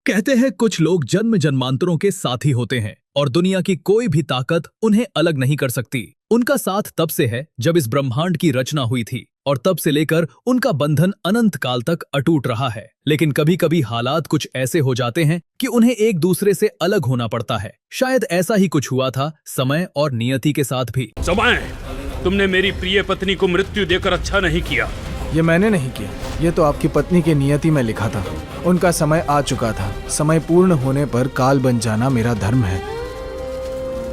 कहते हैं कुछ लोग जन्म जन्मांतरों के साथी होते हैं और दुनिया की कोई भी ताकत उन्हें अलग नहीं कर सकती। उनका साथ तब से है जब इस ब्रह्मांड की रचना हुई थी और तब से लेकर उनका बंधन अनंत काल तक अटूट रहा है। लेकिन कभी कभी हालात कुछ ऐसे हो जाते हैं कि उन्हें एक दूसरे से अलग होना पड़ता है। शायद ऐसा ही कुछ हुआ था समय और नियति के साथ भी। समय, तुमने मेरी प्रिय पत्नी को मृत्यु देकर अच्छा नहीं किया। ये मैंने नहीं किया, ये तो आपकी पत्नी की नियति में लिखा था। उनका समय आ चुका था। समय पूर्ण होने पर काल बन जाना मेरा धर्म है।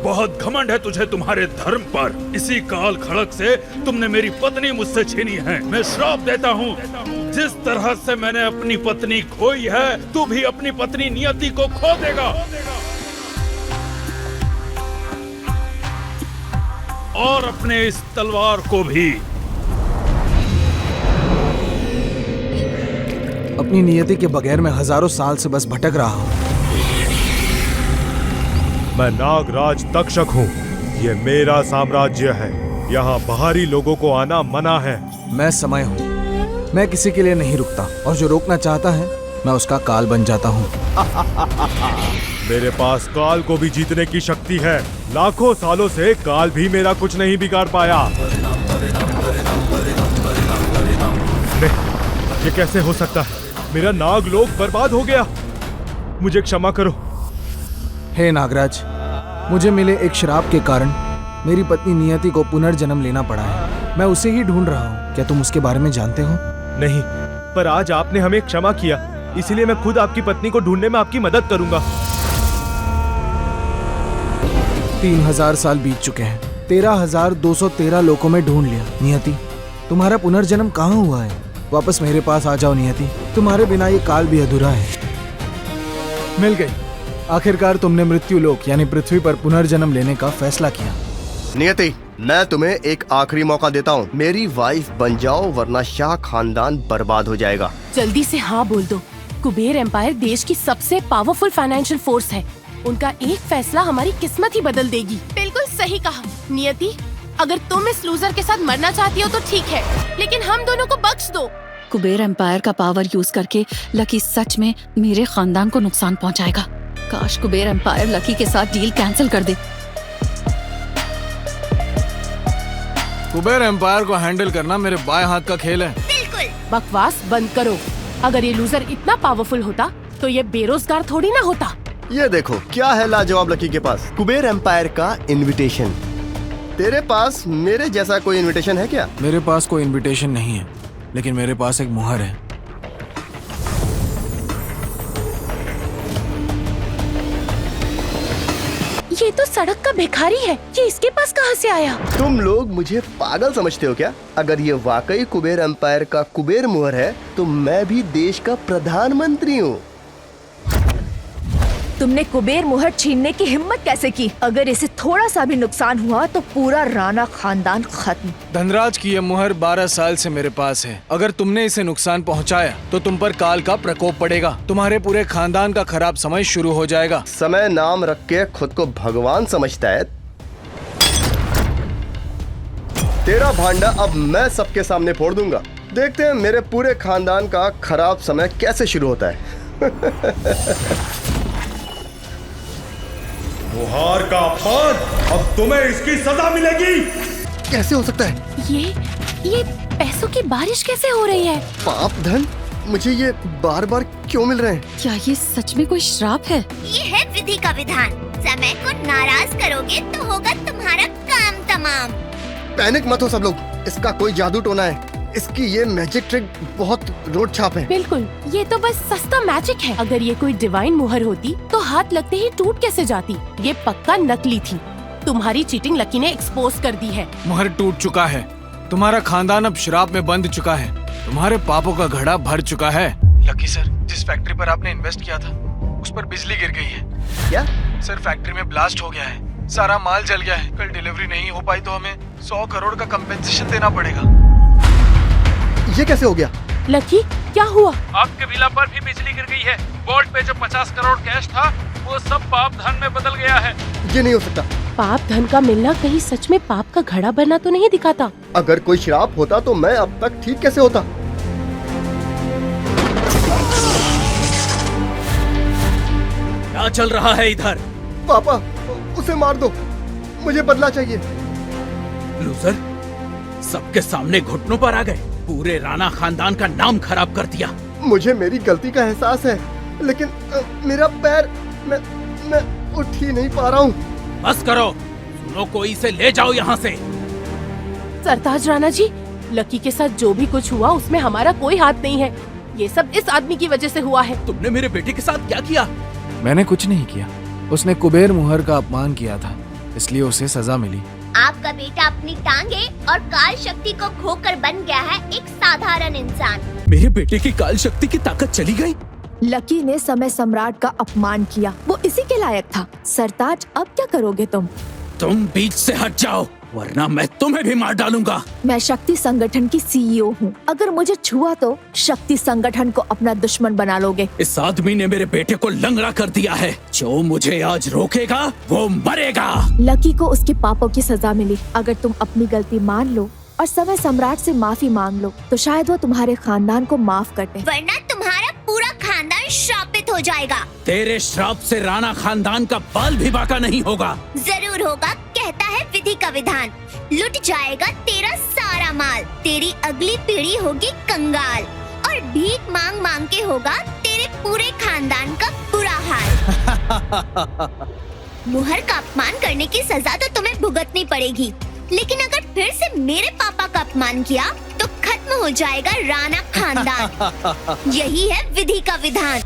बहुत घमंड है तुझे तुम्हारे धर्म पर। इसी काल खड़क से तुमने मेरी पत्नी मुझसे छीनी है। मैं श्राप देता हूँ, जिस तरह से मैंने अपनी पत्नी खोई है, तू भी अपनी पत्नी नियति को खो देगा। और अपने इस तलवार को भी। अपनी नियति के बगैर मैं हजारों साल से बस भटक रहा हूँ। मैं नागराज तक्षक हूँ। ये मेरा साम्राज्य है। यहाँ बाहरी लोगों को आना मना है। मैं समय हूँ। मैं किसी के लिए नहीं रुकता और जो रोकना चाहता है मैं उसका काल बन जाता हूँ। मेरे पास काल को भी जीतने की शक्ति है। लाखों सालों से काल भी मेरा कुछ नहीं बिगाड़ पाया। नहीं, ये कैसे हो सकता है? मेरा नागलोक बर्बाद हो गया। मुझे क्षमा करो। हे नागराज, मुझे मिले एक श्राप के कारण मेरी पत्नी नियति को पुनर्जन्म लेना पड़ा है। मैं उसे ही ढूंढ रहा हूँ। क्या तुम उसके बारे में जानते हो? नहीं, पर आज आपने हमें क्षमा किया, इसलिए मैं खुद आपकी पत्नी को ढूंढने में आपकी मदद करूंगा। 3000 साल बीत चुके हैं। 13,213 लोगों में ढूंढ लिया। नियति, तुम्हारा पुनर्जन्म कहाँ हुआ है? वापस मेरे पास आ जाओ नियति। तुम्हारे बिना ये काल भी अधूरा है। मिल गई। आखिरकार तुमने मृत्यु लोक यानी पृथ्वी पर पुनर्जन्म लेने का फैसला किया। नियति, मैं तुम्हें एक आखिरी मौका देता हूँ। मेरी वाइफ बन जाओ, वरना शाह खानदान बर्बाद हो जाएगा। जल्दी से हाँ बोल दो। कुबेर एम्पायर देश की सबसे पावरफुल फाइनेंशियल फोर्स है। उनका एक फैसला हमारी किस्मत ही बदल देगी। बिल्कुल सही कहा नियति। अगर तुम इस लूजर के साथ मरना चाहती हो तो ठीक है, लेकिन हम दोनों को बख्श दो। कुबेर एम्पायर का पावर यूज करके लकी सच में मेरे खानदान को नुकसान पहुंचाएगा। काश कुबेर एम्पायर लकी के साथ डील कैंसिल कर दे। कुबेर एम्पायर को हैंडल करना मेरे बाएं हाथ का खेल है। बिल्कुल। बकवास बंद करो। अगर ये लूजर इतना पावरफुल होता तो ये बेरोजगार थोड़ी ना होता। ये देखो क्या है लाजवाब लकी के पास, कुबेर एम्पायर का इनविटेशन। तेरे पास मेरे जैसा कोई इनविटेशन है क्या? मेरे पास कोई इनविटेशन नहीं है, लेकिन मेरे पास एक मुहर है। ये तो सड़क का भिखारी है। ये इसके पास कहाँ से आया? तुम लोग मुझे पागल समझते हो क्या? अगर ये वाकई कुबेर एम्पायर का कुबेर मुहर है तो मैं भी देश का प्रधानमंत्री हूँ। तुमने कुबेर मुहर छीनने की हिम्मत कैसे की? अगर इसे थोड़ा सा भी नुकसान हुआ तो पूरा राणा खानदान खत्म। धनराज की यह मुहर 12 साल से मेरे पास है। अगर तुमने इसे नुकसान पहुंचाया तो तुम पर काल का प्रकोप पड़ेगा। तुम्हारे पूरे खानदान का खराब समय शुरू हो जाएगा। समय नाम रख के खुद को भगवान समझता है। तेरा भांडा अब मैं सबके सामने फोड़ दूंगा। देखते हैं मेरे पूरे खानदान का खराब समय कैसे शुरू होता है। मुहार का अपमान, अब तुम्हें इसकी सजा मिलेगी। कैसे हो सकता है? ये पैसों की बारिश कैसे हो रही है? पाप धन मुझे ये बार बार क्यों मिल रहे हैं? क्या ये सच में कोई श्राप है? ये है विधि का विधान। समय को नाराज करोगे तो होगा तुम्हारा काम तमाम। पैनिक मत हो सब लोग, इसका कोई जादू टोना है। इसकी ये मैजिक ट्रिक बहुत रोड छाप है। बिल्कुल, ये तो बस सस्ता मैजिक है। अगर ये कोई डिवाइन मुहर होती तो हाथ लगते ही टूट कैसे जाती। ये पक्का नकली थी। तुम्हारी चीटिंग लकी ने एक्सपोज कर दी है। मुहर टूट चुका है। तुम्हारा खानदान अब शराब में बंद चुका है। तुम्हारे पापों का घड़ा भर चुका है। लकी सर, जिस फैक्ट्री पर आपने इन्वेस्ट किया था उस पर बिजली गिर गई है। क्या? सर, फैक्ट्री में ब्लास्ट हो गया है। सारा माल जल गया है। कल डिलीवरी नहीं हो पाई तो हमें 100 करोड़ का कंपेंसेशन देना पड़ेगा। ये कैसे हो गया? लकी, क्या हुआ? आपके विला पर भी बिजली गिर गई है। वॉल्ट पे जो 50 करोड़ कैश था वो सब पाप धन में बदल गया है। ये नहीं हो सकता। पाप धन का मिलना कहीं सच में पाप का घड़ा भरना तो नहीं दिखाता। अगर कोई श्राप होता तो मैं अब तक ठीक कैसे होता? क्या चल रहा है इधर? पापा, उसे मार दो, मुझे बदला चाहिए। लूजर, सबके सामने घुटनों पर आ गए, पूरे राणा खानदान का नाम खराब कर दिया। मुझे मेरी गलती का एहसास है, लेकिन मेरा पैर, मैं उठ ही नहीं पा रहा हूँ। बस करो, सुनो, कोई इसे ले जाओ यहाँ से। सरताज राणा जी, लकी के साथ जो भी कुछ हुआ उसमें हमारा कोई हाथ नहीं है। ये सब इस आदमी की वजह से हुआ है। तुमने मेरे बेटे के साथ क्या किया? मैंने कुछ नहीं किया, उसने कुबेर मुहर का अपमान किया था, इसलिए उसे सजा मिली। आपका बेटा अपनी टांगे और काल शक्ति को खोकर बन गया है एक साधारण इंसान। मेरे बेटे की काल शक्ति की ताकत चली गई। लकी ने समय सम्राट का अपमान किया, वो इसी के लायक था। सरताज, अब क्या करोगे तुम? तुम बीच से हट जाओ, वरना मैं तुम्हें भी मार डालूंगा। मैं शक्ति संगठन की सीईओ हूँ, अगर मुझे छुआ तो शक्ति संगठन को अपना दुश्मन बना लोगे। इस आदमी ने मेरे बेटे को लंगड़ा कर दिया है, जो मुझे आज रोकेगा वो मरेगा। लकी को उसके पापों की सजा मिली। अगर तुम अपनी गलती मान लो और समय सम्राट से माफी मांग लो तो शायद वो तुम्हारे खानदान को माफ कर दे, वरना तुम्हारा पूरा खानदान श्रापित हो जाएगा। तेरे श्राप से राणा खानदान का बाल भी बाका नहीं होगा। जरूर होगा, कहता है विधि का विधान। लुट जाएगा तेरा सारा माल, तेरी अगली पीढ़ी होगी कंगाल, और भीख मांग मांग के होगा तेरे पूरे खानदान का बुरा हाल। मुहर का अपमान करने की सजा तो तुम्हें भुगतनी पड़ेगी, लेकिन अगर फिर से मेरे पापा का अपमान किया तो खत्म हो जाएगा राणा खानदान। यही है विधि का विधान।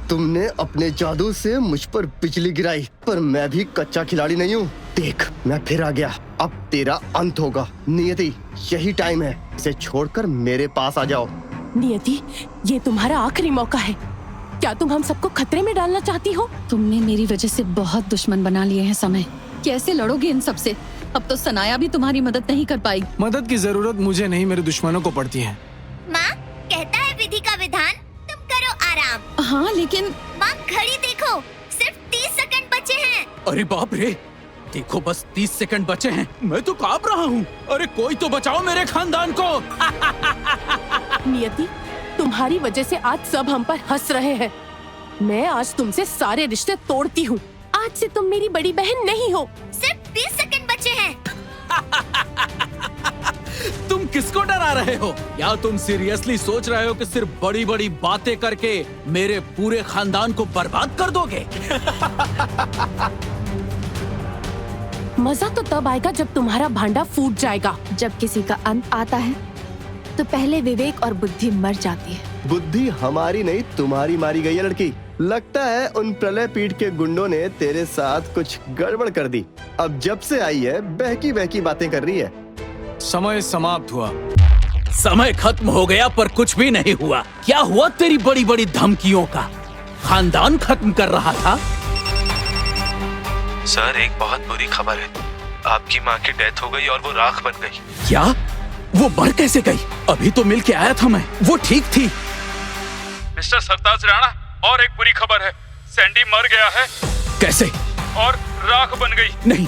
तुमने अपने जादू से मुझ पर बिजली गिराई, पर मैं भी कच्चा खिलाड़ी नहीं हूँ। देख, मैं फिर आ गया, अब तेरा अंत होगा। नियति, यही टाइम है, इसे छोड़कर मेरे पास आ जाओ। नियति, ये तुम्हारा आखिरी मौका है। क्या तुम हम सबको खतरे में डालना चाहती हो? तुमने मेरी वजह से बहुत दुश्मन बना लिए हैं समय। कैसे लड़ोगे इन सब से? अब तो सनाया भी तुम्हारी मदद नहीं कर पाई। मदद की जरूरत मुझे नहीं, मेरे दुश्मनों को पड़ती है। माँ, कहता है विधि का विधान, तुम करो आराम। हाँ, लेकिन माँ, घड़ी देखो, सिर्फ 30 सेकंड बचे हैं। अरे बाप रे, देखो बस 30 सेकंड बचे हैं, मैं तो कांप रहा हूँ। अरे कोई तो बचाओ मेरे खानदान को। नियति, तुम्हारी वजह से आज सब हम पर हंस रहे हैं। मैं आज तुमसे सारे रिश्ते तोड़ती हूँ। आज से तुम मेरी बड़ी बहन नहीं हो। सिर्फ 30 सेकंड बचे हैं। तुम किसको डरा रहे हो? या तुम सीरियसली सोच रहे हो कि सिर्फ बड़ी बड़ी बातें करके मेरे पूरे खानदान को बर्बाद कर दोगे? मजा तो तब आएगा जब तुम्हारा भांडा फूट जाएगा। जब किसी का अंत आता है तो पहले विवेक और बुद्धि मर जाती है। बुद्धि हमारी नहीं, तुम्हारी मारी गई है लड़की। लगता है उन प्रलय पीठ के गुंडों ने तेरे साथ कुछ गड़बड़ कर दी। अब जब से आई है बहकी बहकी बातें कर रही है। समय समाप्त हुआ। समय खत्म हो गया, पर कुछ भी नहीं हुआ। क्या हुआ तेरी बड़ी बड़ी धमकियों का? खानदान खत्म कर रहा था। सर, एक बहुत बुरी खबर है। आपकी माँ की डेथ हो गई और वो राख बन गई। क्या? वो मर कैसे गई? अभी तो मिल के आया था मैं, वो ठीक थी। मिस्टर सरताज राणा, और एक बुरी खबर है, सैंडी मर गया है। कैसे? और राख बन गई। नहीं,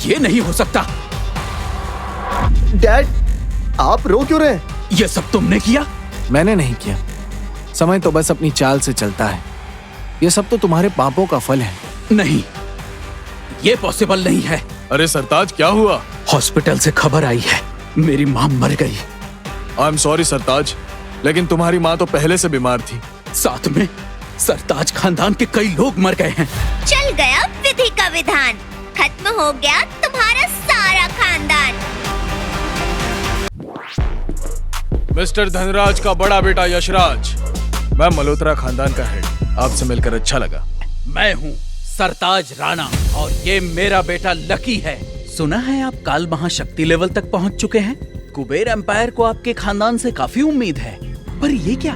ये नहीं हो सकता। डैड, आप रो क्यों रहे? ये सब तुमने किया? मैंने नहीं किया। समय तो बस अपनी चाल से चलता है। ये सब तो तुम्हारे पापों का फल है। नहीं, ये पॉसिबल नहीं है। अरे सरताज, क्या हुआ? हॉस्पिटल से खबर आई है, मेरी माँ मर गई। आई एम सॉरी सरताज, लेकिन तुम्हारी माँ तो पहले से बीमार थी। साथ में सरताज खानदान के कई लोग मर गए हैं। चल गया विधि का विधान, खत्म हो गया तुम्हारा सारा खानदान। मिस्टर धनराज का बड़ा बेटा यशराज, मैं मल्होत्रा खानदान का हेड। आपसे मिलकर अच्छा लगा। मैं हूँ सरताज राणा और ये मेरा बेटा लकी है। सुना है आप काल महाशक्ति लेवल तक पहुँच चुके हैं। कुबेर एम्पायर को आपके खानदान से काफी उम्मीद है, पर ये क्या,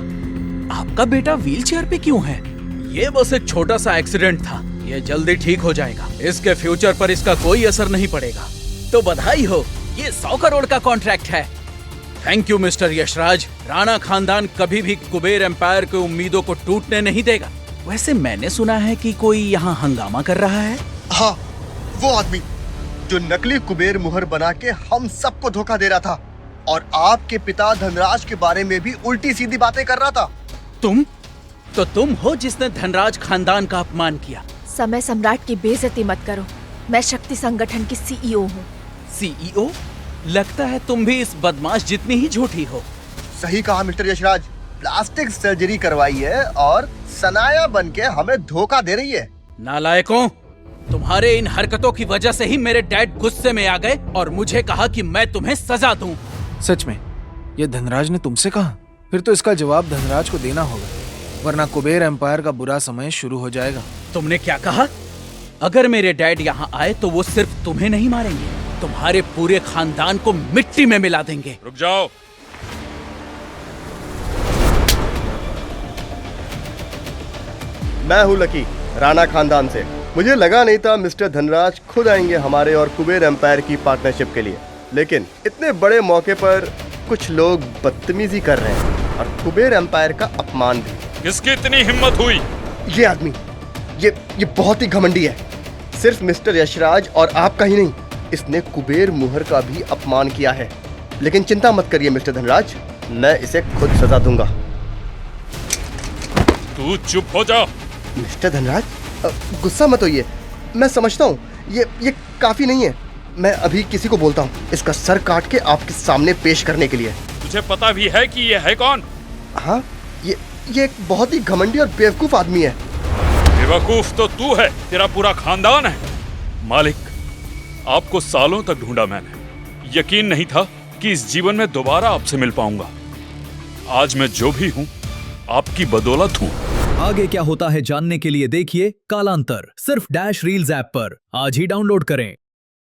आपका बेटा व्हीलचेयर पे क्यों है? ये बस एक छोटा सा एक्सीडेंट था, ये जल्दी ठीक हो जाएगा। इसके फ्यूचर पर इसका कोई असर नहीं पड़ेगा। तो बधाई हो, ये 100 करोड़ का कॉन्ट्रैक्ट है। Thank you mister Yashraj. Rana खानदान कभी भी कुबेर एम्पायर की उम्मीदों को टूटने नहीं देगा। वैसे मैंने सुना है कि कोई यहाँ हंगामा कर रहा है। हाँ, वो आदमी जो नकली कुबेर मुहर बना के हम सबको धोखा दे रहा था। और आपके पिता धनराज के बारे में भी उल्टी सीधी बातें कर रहा था। तुम हो जिसने धनराज खानदान का अपमान किया। समय सम्राट की बेइज्जती मत करो। मैं शक्ति संगठन की सीईओ हूँ। सीईओ? लगता है तुम भी इस बदमाश जितनी ही झूठी हो। सही कहा मिस्टर यशराज, प्लास्टिक सर्जरी करवाई है और सनाया बन के हमें धोखा दे रही है। नालायकों, तुम्हारे इन हरकतों की वजह से ही मेरे डैड गुस्से में आ गए और मुझे कहा कि मैं तुम्हें सजा दूं। सच में ये धनराज ने तुमसे कहा? फिर तो इसका जवाब धनराज को देना होगा, वरना कुबेर एम्पायर का बुरा समय शुरू हो जाएगा। तुमने क्या कहा? अगर मेरे डैड यहाँ आए तो वो सिर्फ तुम्हें नहीं मारेंगे, तुम्हारे पूरे खानदान को मिट्टी में मिला देंगे। रुक जाओ। मैं हूँ लकी, राणा खानदान से। मुझे लगा नहीं था मिस्टर धनराज खुद आएंगे हमारे और कुबेर एम्पायर की पार्टनरशिप के लिए, लेकिन इतने बड़े मौके पर कुछ लोग बदतमीजी कर रहे हैं और कुबेर एम्पायर का अपमान भी। किसकी इतनी हिम्मत हुई? ये आदमी, ये बहुत ही घमंडी है। सिर्फ मिस्टर यशराज और आपका ही नहीं, इसने कुबेर मुहर का भी अपमान किया है। लेकिन चिंता मत करिए मिस्टर धनराज, मैं इसे खुद सजा दूंगा। तू चुप हो जा। मिस्टर धनराज, गुस्सा मत होइए, मैं समझता हूँ ये काफी नहीं है। मैं अभी किसी को बोलता हूँ इसका सर काट के आपके सामने पेश करने के लिए। तुझे पता भी है कि ये है कौन? हाँ, ये एक बहुत ही घमंडी और बेवकूफ आदमी है। बेवकूफ तो तू है, तेरा पूरा खानदान है। मालिक, आपको सालों तक ढूंढा मैंने। यकीन नहीं था कि इस जीवन में दोबारा आपसे मिल पाऊंगा। आज मैं जो भी हूँ आपकी बदौलत हूँ। आगे क्या होता है जानने के लिए देखिए कालांतर सिर्फ डैश रील्स ऐप पर। आज ही डाउनलोड करें।